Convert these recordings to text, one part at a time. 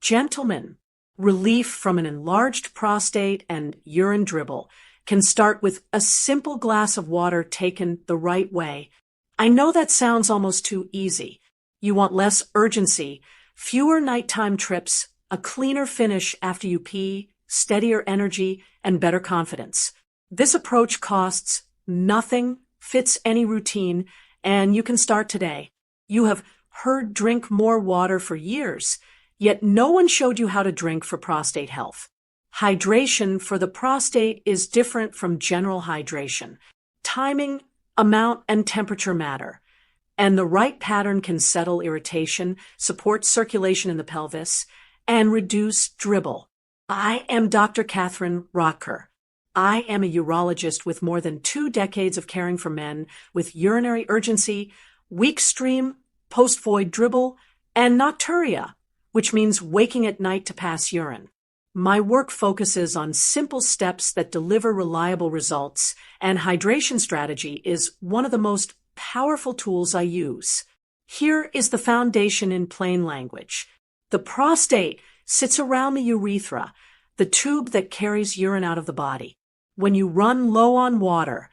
Gentlemen, relief from an enlarged prostate and urine dribble can start with a simple glass of water taken the right way. I know that sounds almost too easy. You want less urgency, fewer nighttime trips, a cleaner finish after you pee, steadier energy, and better confidence. This approach costs nothing, fits any routine, and you can start today. You have heard drink more water for years, yet no one showed you how to drink for prostate health. Hydration for the prostate is different from general hydration. Timing, amount, and temperature matter, and the right pattern can settle irritation, support circulation in the pelvis, and reduce dribble. I am Dr. Catherine Rocker. I am a urologist with more than 2 decades of caring for men with urinary urgency, weak stream, post-void dribble, and nocturia, which means waking at night to pass urine. My work focuses on simple steps that deliver reliable results, and hydration strategy is one of the most powerful tools I use. Here is the foundation in plain language. The prostate sits around the urethra, the tube that carries urine out of the body. When you run low on water,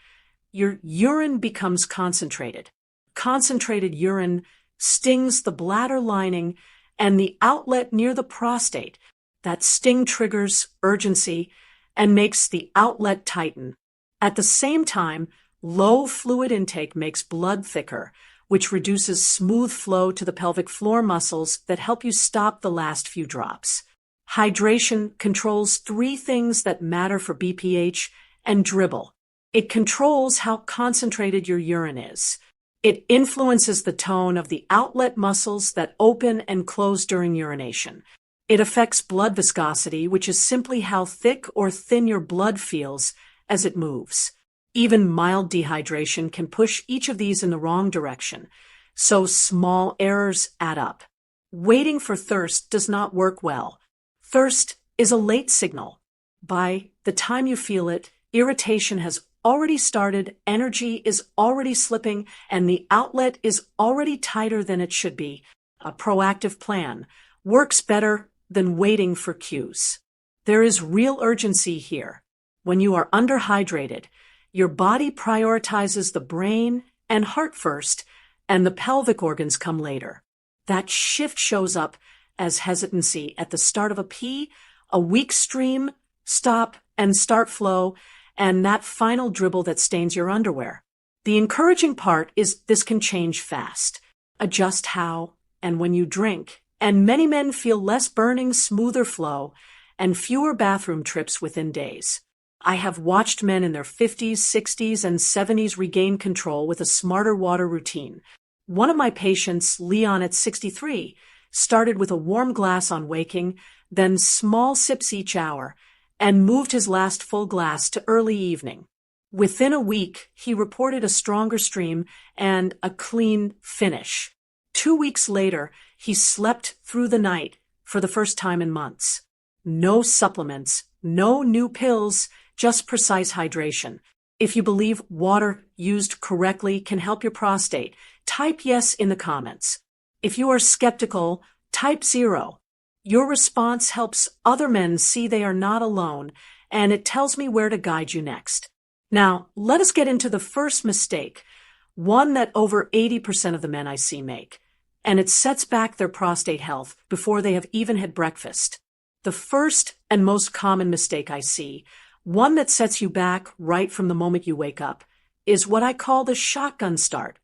your urine becomes concentrated. Concentrated urine stings the bladder lining and the outlet near the prostate. That sting triggers urgency and makes the outlet tighten. At the same time, low fluid intake makes blood thicker, which reduces smooth flow to the pelvic floor muscles that help you stop the last few drops. Hydration controls 3 things that matter for BPH and dribble. It controls how concentrated your urine is. It influences the tone of the outlet muscles that open and close during urination. It affects blood viscosity, which is simply how thick or thin your blood feels as it moves. Even mild dehydration can push each of these in the wrong direction, so small errors add up. Waiting for thirst does not work well. Thirst is a late signal. By the time you feel it, irritation has already started, energy is already slipping, and the outlet is already tighter than it should be. A proactive plan works better than waiting for cues. There is real urgency here. When you are underhydrated, your body prioritizes the brain and heart first, and the pelvic organs come later. That shift shows up as hesitancy at the start of a pee, a weak stream, stop and start flow, and that final dribble that stains your underwear. The encouraging part is this can change fast. Adjust how and when you drink, and many men feel less burning, smoother flow, and fewer bathroom trips within days. I have watched men in their 50s, 60s, and 70s regain control with a smarter water routine. One of my patients, Leon at 63, started with a warm glass on waking, then small sips each hour, and moved his last full glass to early evening. Within a week, he reported a stronger stream and a clean finish. 2 weeks later, he slept through the night for the first time in months. No supplements, no new pills, just precise hydration. If you believe water used correctly can help your prostate, type yes in the comments. If you are skeptical, type 0. Your response helps other men see they are not alone, and it tells me where to guide you next. Now, let us get into the first mistake, one that over 80% of the men I see make, and it sets back their prostate health before they have even had breakfast. The first and most common mistake I see, one that sets you back right from the moment you wake up, is what I call the shotgun start.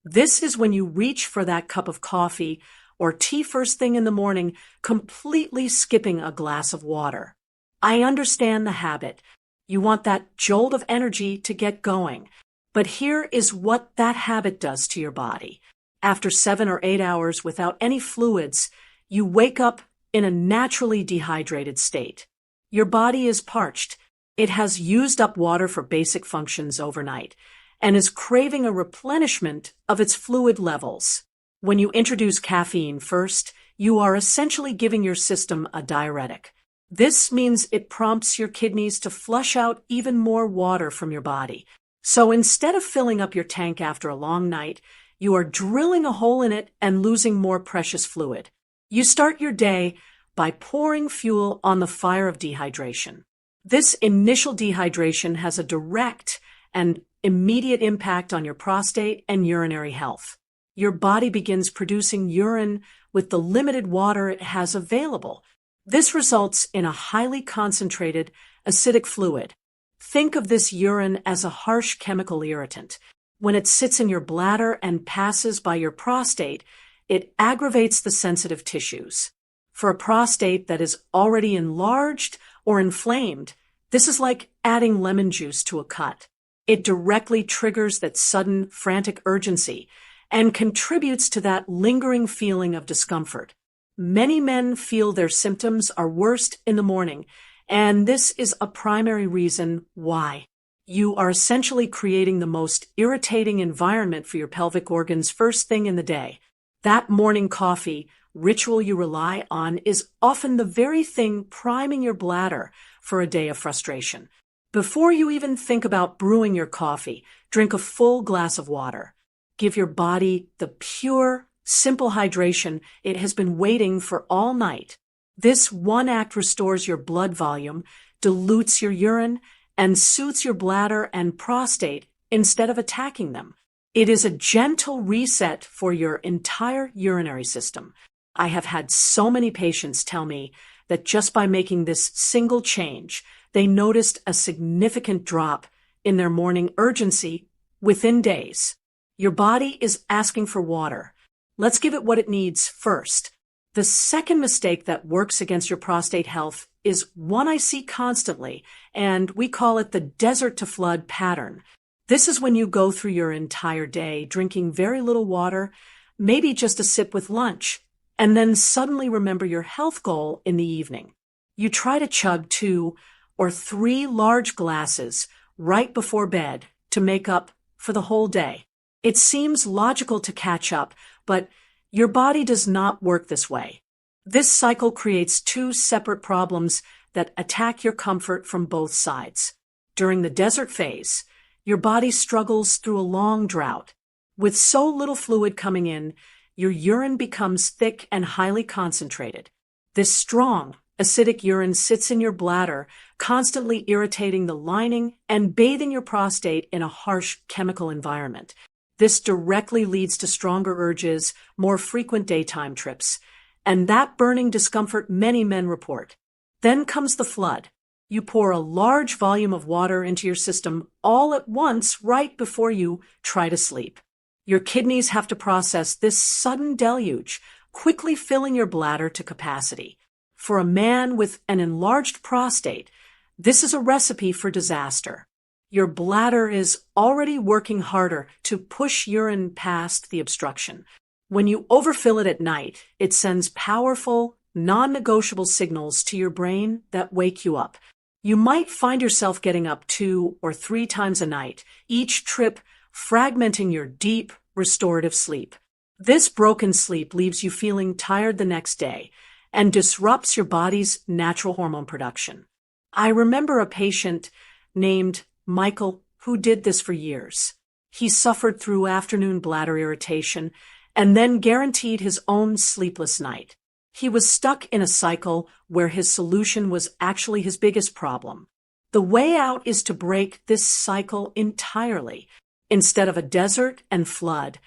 This is when you reach for that cup of coffee or tea first thing in the morning, completely skipping a glass of water. I understand the habit. You want that jolt of energy to get going. But here is what that habit does to your body. After 7 or 8 hours without any fluids, you wake up in a naturally dehydrated state. Your body is parched. It has used up water for basic functions overnight and is craving a replenishment of its fluid levels. When you introduce caffeine first, you are essentially giving your system a diuretic. This means it prompts your kidneys to flush out even more water from your body. So instead of filling up your tank after a long night, you are drilling a hole in it and losing more precious fluid. You start your day by pouring fuel on the fire of dehydration. This initial dehydration has a direct and immediate impact on your prostate and urinary health. Your body begins producing urine with the limited water it has available. This results in a highly concentrated acidic fluid. Think of this urine as a harsh chemical irritant. When it sits in your bladder and passes by your prostate, it aggravates the sensitive tissues. For a prostate that is already enlarged or inflamed, this is like adding lemon juice to a cut. It directly triggers that sudden, frantic urgency and contributes to that lingering feeling of discomfort. Many men feel their symptoms are worst in the morning, and this is a primary reason why. You are essentially creating the most irritating environment for your pelvic organs first thing in the day. That morning coffee ritual you rely on is often the very thing priming your bladder for a day of frustration. Before you even think about brewing your coffee, drink a full glass of water. Give your body the pure, simple hydration it has been waiting for all night. This one act restores your blood volume, dilutes your urine, and soothes your bladder and prostate instead of attacking them. It is a gentle reset for your entire urinary system. I have had so many patients tell me that just by making this single change, they noticed a significant drop in their morning urgency within days. Your body is asking for water. Let's give it what it needs first. The second mistake that works against your prostate health is one I see constantly, and we call it the desert to flood pattern. This is when you go through your entire day drinking very little water, maybe just a sip with lunch, and then suddenly remember your health goal in the evening. You try to chug 2 or 3 large glasses right before bed to make up for the whole day. It seems logical to catch up, but your body does not work this way. This cycle creates 2 separate problems that attack your comfort from both sides. During the desert phase, your body struggles through a long drought. With so little fluid coming in, your urine becomes thick and highly concentrated. This strong, acidic urine sits in your bladder, constantly irritating the lining and bathing your prostate in a harsh chemical environment. This directly leads to stronger urges, more frequent daytime trips, and that burning discomfort many men report. Then comes the flood. You pour a large volume of water into your system all at once right before you try to sleep. Your kidneys have to process this sudden deluge, quickly filling your bladder to capacity. For a man with an enlarged prostate, this is a recipe for disaster. Your bladder is already working harder to push urine past the obstruction. When you overfill it at night, it sends powerful, non-negotiable signals to your brain that wake you up. You might find yourself getting up 2 or 3 times a night, each trip fragmenting your deep, restorative sleep. This broken sleep leaves you feeling tired the next day and disrupts your body's natural hormone production. I remember a patient named Michael who did this for years. He suffered through afternoon bladder irritation and then guaranteed his own sleepless night. He was stuck in a cycle where his solution was actually his biggest problem. The way out is to break this cycle entirely. Instead of a desert and flood,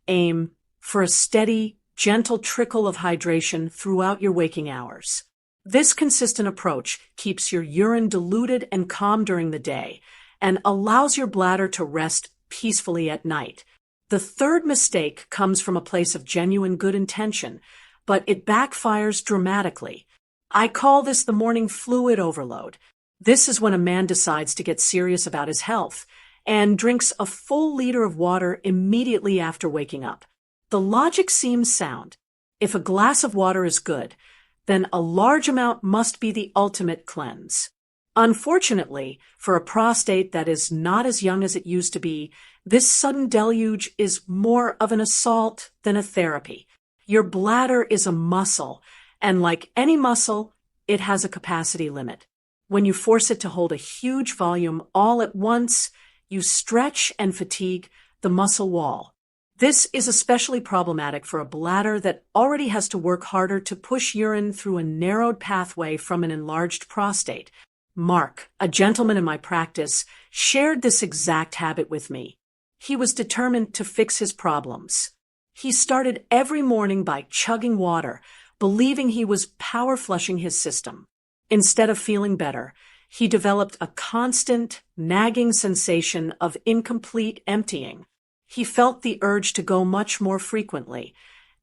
aim for a steady, gentle trickle of hydration throughout your waking hours. This consistent approach keeps your urine diluted and calm during the day and allows your bladder to rest peacefully at night. The third mistake comes from a place of genuine good intention, but it backfires dramatically. I call this the morning fluid overload. This is when a man decides to get serious about his health and drinks a full liter of water immediately after waking up. The logic seems sound. If a glass of water is good, then a large amount must be the ultimate cleanse. Unfortunately, for a prostate that is not as young as it used to be, this sudden deluge is more of an assault than a therapy. Your bladder is a muscle, and like any muscle, it has a capacity limit. When you force it to hold a huge volume all at once, you stretch and fatigue the muscle wall. This is especially problematic for a bladder that already has to work harder to push urine through a narrowed pathway from an enlarged prostate. Mark, a gentleman in my practice, shared this exact habit with me. He was determined to fix his problems. He started every morning by chugging water, believing he was power flushing his system. Instead of feeling better, he developed a constant, nagging sensation of incomplete emptying. He felt the urge to go much more frequently,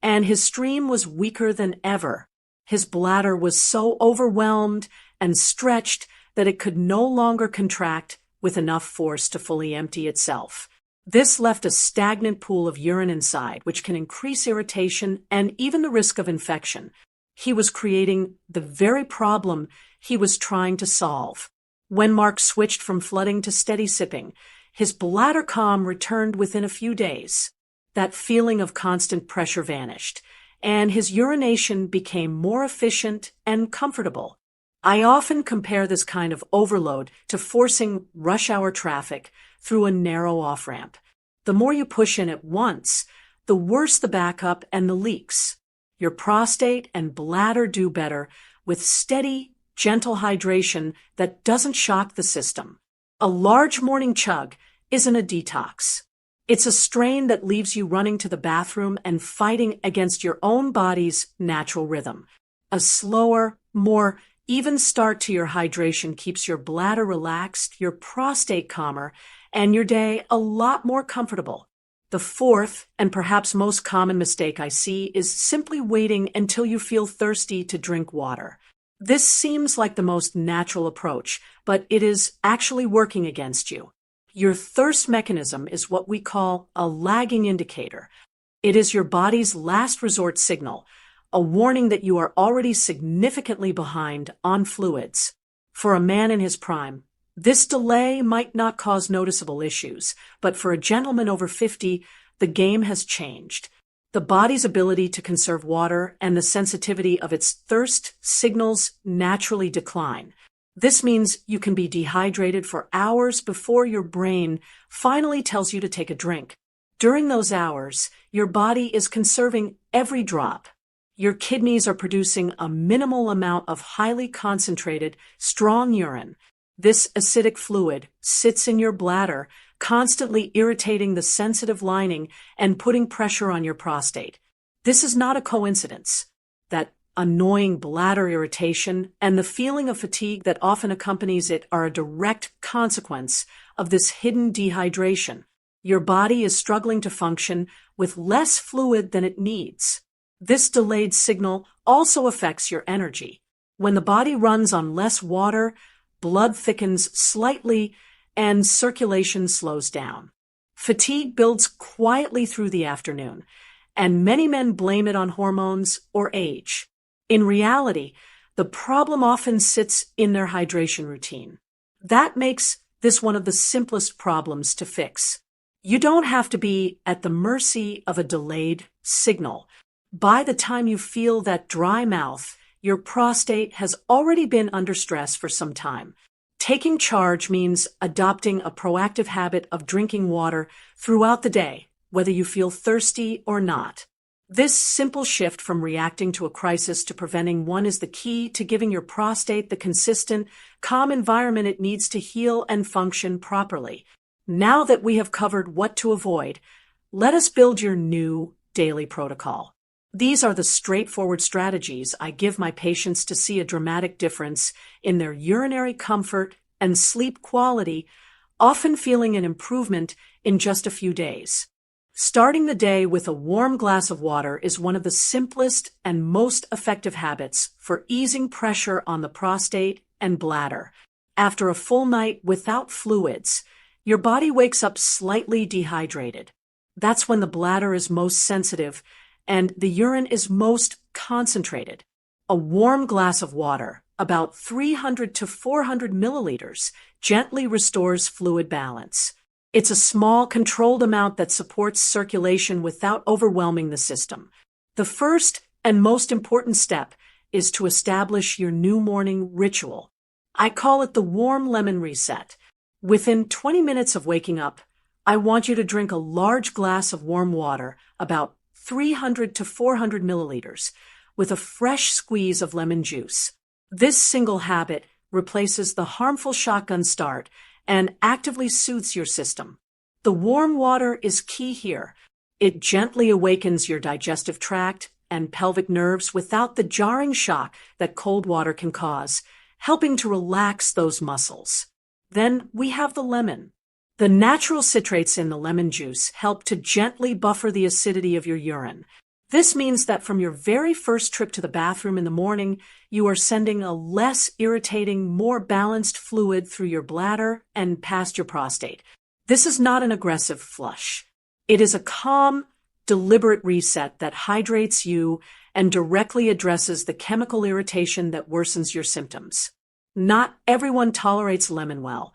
and his stream was weaker than ever. His bladder was so overwhelmed and stretched that it could no longer contract with enough force to fully empty itself. This left a stagnant pool of urine inside, which can increase irritation and even the risk of infection. He was creating the very problem he was trying to solve. When Mark switched from flooding to steady sipping, his bladder calm returned within a few days. That feeling of constant pressure vanished, and his urination became more efficient and comfortable. I often compare this kind of overload to forcing rush hour traffic through a narrow off-ramp. The more you push in at once, the worse the backup and the leaks. Your prostate and bladder do better with steady, gentle hydration that doesn't shock the system. A large morning chug isn't a detox. It's a strain that leaves you running to the bathroom and fighting against your own body's natural rhythm. A slower, more even start to your hydration keeps your bladder relaxed, your prostate calmer, and your day a lot more comfortable. The fourth, and perhaps most common mistake I see, is simply waiting until you feel thirsty to drink water. This seems like the most natural approach, but it is actually working against you. Your thirst mechanism is what we call a lagging indicator. It is your body's last resort signal, a warning that you are already significantly behind on fluids. For a man in his prime, this delay might not cause noticeable issues, but for a gentleman over 50, the game has changed. The body's ability to conserve water and the sensitivity of its thirst signals naturally decline. This means you can be dehydrated for hours before your brain finally tells you to take a drink. During those hours, your body is conserving every drop. Your kidneys are producing a minimal amount of highly concentrated, strong urine. This acidic fluid sits in your bladder, constantly irritating the sensitive lining and putting pressure on your prostate. This is not a coincidence. That annoying bladder irritation and the feeling of fatigue that often accompanies it are a direct consequence of this hidden dehydration. Your body is struggling to function with less fluid than it needs. This delayed signal also affects your energy. When the body runs on less water, blood thickens slightly and circulation slows down. Fatigue builds quietly through the afternoon, and many men blame it on hormones or age. In reality, the problem often sits in their hydration routine. That makes this one of the simplest problems to fix. You don't have to be at the mercy of a delayed signal. By the time you feel that dry mouth, your prostate has already been under stress for some time. Taking charge means adopting a proactive habit of drinking water throughout the day, whether you feel thirsty or not. This simple shift from reacting to a crisis to preventing one is the key to giving your prostate the consistent, calm environment it needs to heal and function properly. Now that we have covered what to avoid, let us build your new daily protocol. These are the straightforward strategies I give my patients to see a dramatic difference in their urinary comfort and sleep quality, often feeling an improvement in just a few days. Starting the day with a warm glass of water is one of the simplest and most effective habits for easing pressure on the prostate and bladder. After a full night without fluids, your body wakes up slightly dehydrated. That's when the bladder is most sensitive and the urine is most concentrated. A warm glass of water, about 300 to 400 milliliters, gently restores fluid balance. It's a small, controlled amount that supports circulation without overwhelming the system. The first and most important step is to establish your new morning ritual. I call it the warm lemon reset. Within 20 minutes of waking up, I want you to drink a large glass of warm water, about 300 to 400 milliliters, with a fresh squeeze of lemon juice. This single habit replaces the harmful shotgun start and actively soothes your system. The warm water is key here. It gently awakens your digestive tract and pelvic nerves without the jarring shock that cold water can cause, helping to relax those muscles. Then we have the lemon. The natural citrates in the lemon juice help to gently buffer the acidity of your urine. This means that from your very first trip to the bathroom in the morning, you are sending a less irritating, more balanced fluid through your bladder and past your prostate. This is not an aggressive flush. It is a calm, deliberate reset that hydrates you and directly addresses the chemical irritation that worsens your symptoms. Not everyone tolerates lemon well,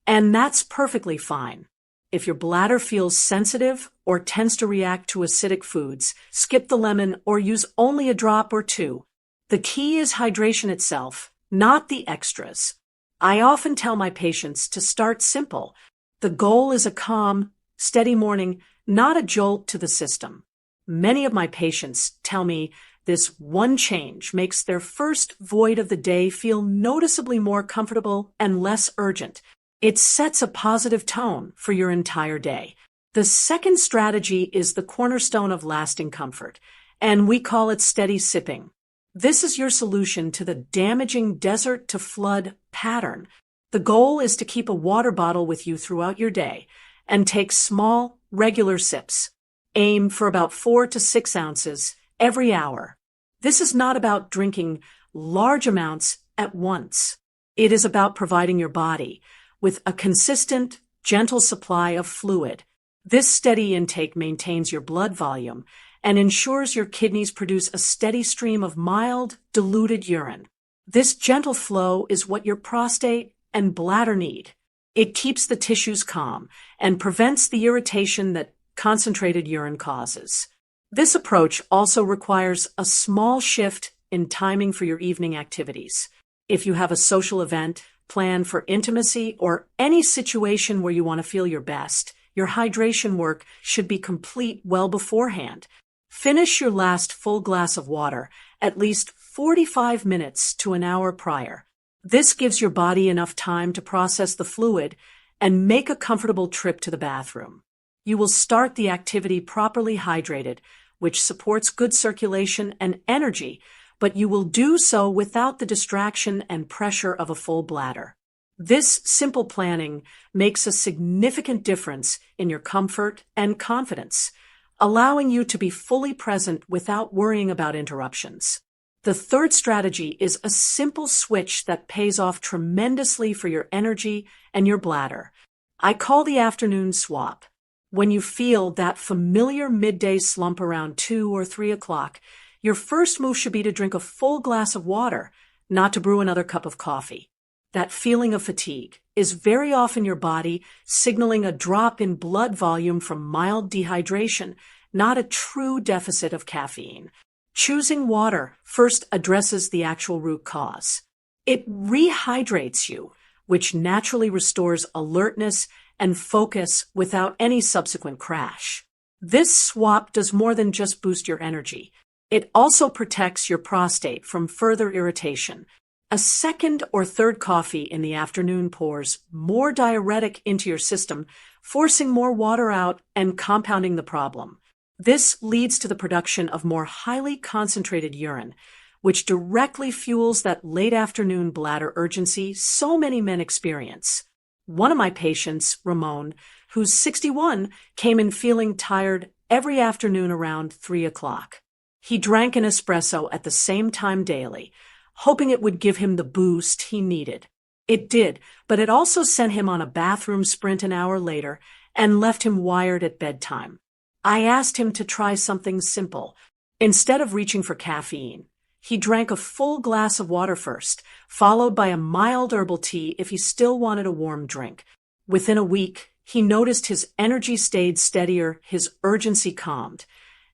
and that's perfectly fine. If your bladder feels sensitive or tends to react to acidic foods, skip the lemon or use only a drop or two. The key is hydration itself, not the extras. I often tell my patients to start simple. The goal is a calm, steady morning, not a jolt to the system. Many of my patients tell me this one change makes their first void of the day feel noticeably more comfortable and less urgent. It sets a positive tone for your entire day. The second strategy is the cornerstone of lasting comfort, and we call it steady sipping. This is your solution to the damaging desert to flood pattern. The goal is to keep a water bottle with you throughout your day and take small, regular sips. Aim for about 4 to 6 ounces every hour. This is not about drinking large amounts at once. It is about providing your body with a consistent, gentle supply of fluid. This steady intake maintains your blood volume and ensures your kidneys produce a steady stream of mild, diluted urine. This gentle flow is what your prostate and bladder need. It keeps the tissues calm and prevents the irritation that concentrated urine causes. This approach also requires a small shift in timing for your evening activities. If you have a social event, plan for intimacy, or any situation where you want to feel your best, your hydration work should be complete well beforehand. Finish your last full glass of water at least 45 minutes to an hour prior. This gives your body enough time to process the fluid and make a comfortable trip to the bathroom. You will start the activity properly hydrated, which supports good circulation and energy, but you will do so without the distraction and pressure of a full bladder. This simple planning makes a significant difference in your comfort and confidence, allowing you to be fully present without worrying about interruptions. The third strategy is a simple switch that pays off tremendously for your energy and your bladder. I call the afternoon swap. When you feel that familiar midday slump around 2 or 3 o'clock, your first move should be to drink a full glass of water, not to brew another cup of coffee. That feeling of fatigue is very often your body signaling a drop in blood volume from mild dehydration, not a true deficit of caffeine. Choosing water first addresses the actual root cause. It rehydrates you, which naturally restores alertness and focus without any subsequent crash. This swap does more than just boost your energy. It also protects your prostate from further irritation. A second or third coffee in the afternoon pours more diuretic into your system, forcing more water out and compounding the problem. This leads to the production of more highly concentrated urine, which directly fuels that late afternoon bladder urgency so many men experience. One of my patients, Ramon, who's 61, came in feeling tired every afternoon around 3 o'clock. He drank an espresso at the same time daily, hoping it would give him the boost he needed. It did, but it also sent him on a bathroom sprint an hour later and left him wired at bedtime. I asked him to try something simple. Instead of reaching for caffeine, he drank a full glass of water first, followed by a mild herbal tea if he still wanted a warm drink. Within a week, he noticed his energy stayed steadier, his urgency calmed,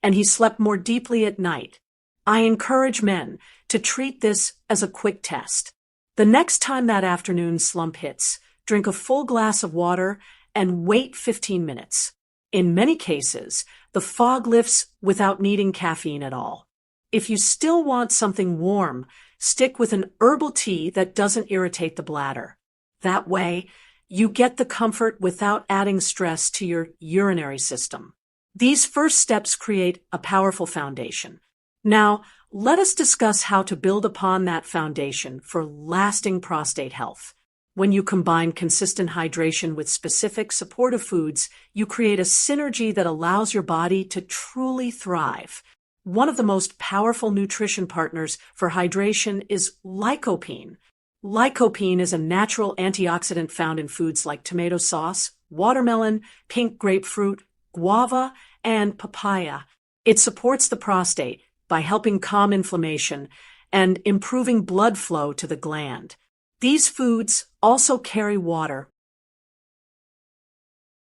and he slept more deeply at night. I encourage men to treat this as a quick test. The next time that afternoon slump hits, drink a full glass of water and wait 15 minutes. In many cases, the fog lifts without needing caffeine at all. If you still want something warm, stick with an herbal tea that doesn't irritate the bladder. That way, you get the comfort without adding stress to your urinary system. These first steps create a powerful foundation. Now, let us discuss how to build upon that foundation for lasting prostate health. When you combine consistent hydration with specific supportive foods, you create a synergy that allows your body to truly thrive. One of the most powerful nutrition partners for hydration is lycopene. Lycopene is a natural antioxidant found in foods like tomato sauce, watermelon, pink grapefruit, guava, and papaya. It supports the prostate by helping calm inflammation and improving blood flow to the gland. These foods also carry water,